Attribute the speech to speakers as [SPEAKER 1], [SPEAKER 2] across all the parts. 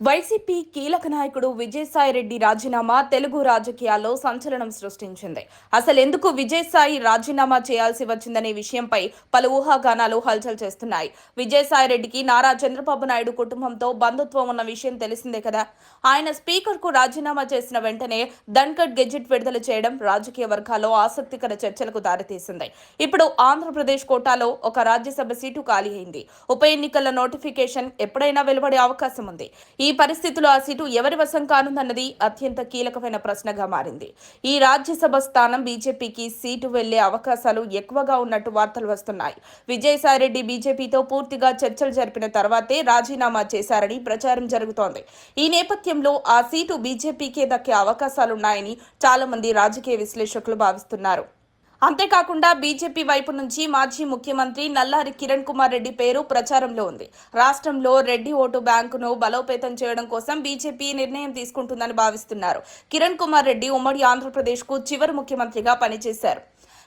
[SPEAKER 1] YCP కీలక నాయకుడు విజయసాయిరెడ్డి రాజీనామా తెలుగు రాజకీయాల్లో సంచలనం సృష్టించింది. అసలెందుకు విజయసాయి రాజీనామా చేయాల్సి వచ్చిందనే విషయంపై పలు ఊహాగానాలు హల్చల్ చేస్తున్నాయి. విజయసాయిరెడ్డికి నారా చంద్రబాబు నాయుడు కుటుంబంతో బంధుత్వం ఉన్న విషయం తెలిసిందే కదా. ఆయన స్పీకర్కు రాజీనామా చేసిన వెంటనే ధన్కడ్ గెజిట్ విడుదల చేయడం రాజకీయ వర్గాల్లో ఆసక్తికర చర్చలకు దారితీసింది. ఇప్పుడు ఆంధ్రప్రదేశ్ కోటాలో ఒక రాజ్యసభ సీటు ఖాళీ అయింది. ఉప ఎన్నికల నోటిఫికేషన్ ఎప్పుడైనా వెలువడే అవకాశం ఉంది. ఈ పరిస్థితిలో ఆ సీటు ఎవరి వశం కానుందన్నది అత్యంత కీలకమైన ప్రశ్నగా మారింది. ఈ రాజ్యసభ స్థానం బీజేపీకి సీటు వెళ్లే అవకాశాలు ఎక్కువగా ఉన్నట్టు వార్తలు వస్తున్నాయి. విజయసాయిరెడ్డి బీజేపీతో పూర్తిగా చర్చలు జరిపిన తర్వాతే రాజీనామా చేశారని ప్రచారం జరుగుతోంది. ఈ నేపథ్యంలో ఆ సీటు బీజేపీకే దక్కే అవకాశాలున్నాయని చాలా మంది రాజకీయ విశ్లేషకులు భావిస్తున్నారు. అంతేకాకుండా బీజేపీ వైపు నుంచి మాజీ ముఖ్యమంత్రి నల్లారి కిరణ్ కుమార్ రెడ్డి పేరు ప్రచారంలో ఉంది. రాష్ట్రంలో రెడ్డి ఓటు బ్యాంకును బలోపేతం చేయడం కోసం బీజేపీ నిర్ణయం తీసుకుంటుందని భావిస్తున్నారు. కిరణ్ కుమార్ రెడ్డి ఉమ్మడి ఆంధ్రప్రదేశ్కు చివరి ముఖ్యమంత్రిగా పనిచేశారు.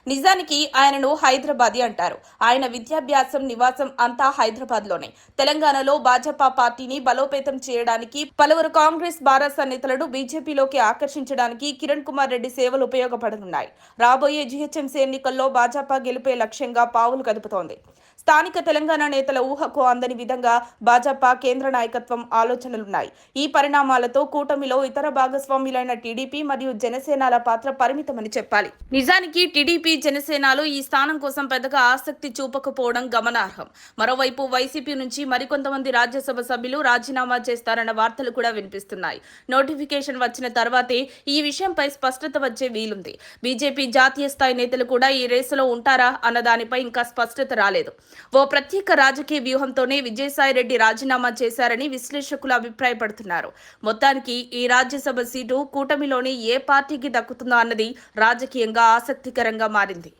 [SPEAKER 1] నిజానికి ఆయనను హైదరాబాదీ అంటారు. ఆయన విద్యాభ్యాసం, నివాసం అంతా హైదరాబాద్లోనే. తెలంగాణలో భాజపా పార్టీని బలోపేతం చేయడానికి, పలువురు కాంగ్రెస్ బారాస నేతలను బీజేపీలోకి ఆకర్షించడానికి కిరణ్ కుమార్ రెడ్డి సేవలు ఉపయోగపడనున్నాయి. రాబోయే జీహెచ్ఎంసీ ఎన్నికల్లో భాజపా గెలుపే లక్ష్యంగా పావులు కదుపుతోంది. స్థానిక తెలంగాణ నేతల ఊహకు అందని విధంగా భాజపా కేంద్ర నాయకత్వం ఆలోచనలున్నాయి. ఈ పరిణామాలతో కూటమిలో ఇతర భాగస్వాములైన టీడీపీ మరియు జనసేనల పాత్ర పరిమితమని చెప్పాలి. నిజానికి టీడీపీ, జనసేనలు ఈ స్థానం కోసం పెద్దగా ఆసక్తి చూపకపోవడం గమనార్హం. మరోవైపు వైసీపీ నుంచి మరికొంతమంది రాజ్యసభ సభ్యులు రాజీనామా చేస్తారన్న వార్తలు కూడా వినిపిస్తున్నాయి. నోటిఫికేషన్ వచ్చిన తర్వాతే ఈ విషయంపై స్పష్టత వచ్చే వీలుంది. బీజేపీ జాతీయ స్థాయి నేతలు కూడా ఈ రేసులో ఉంటారా అన్న దానిపై ఇంకా స్పష్టత రాలేదు. ఓ ప్రత్యేక రాజకీయ వ్యూహంతోనే విజయసాయిరెడ్డి రాజీనామా చేశారని విశ్లేషకులు అభిప్రాయపడుతున్నారు. మొత్తానికి ఈ రాజ్యసభ సీటు కూటమిలోని ఏ పార్టీకి దక్కుతుందో అన్నది రాజకీయంగా ఆసక్తికరంగా మారింది.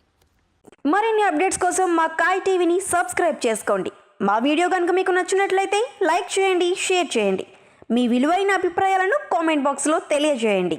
[SPEAKER 2] మరిన్ని అప్డేట్స్ కోసం మా కాయ్ టీవీని సబ్స్క్రైబ్ చేసుకోండి. మా వీడియో కనుక మీకు నచ్చినట్లయితే లైక్ చేయండి, షేర్ చేయండి. మీ విలువైన అభిప్రాయాలను కామెంట్ బాక్స్లో తెలియజేయండి.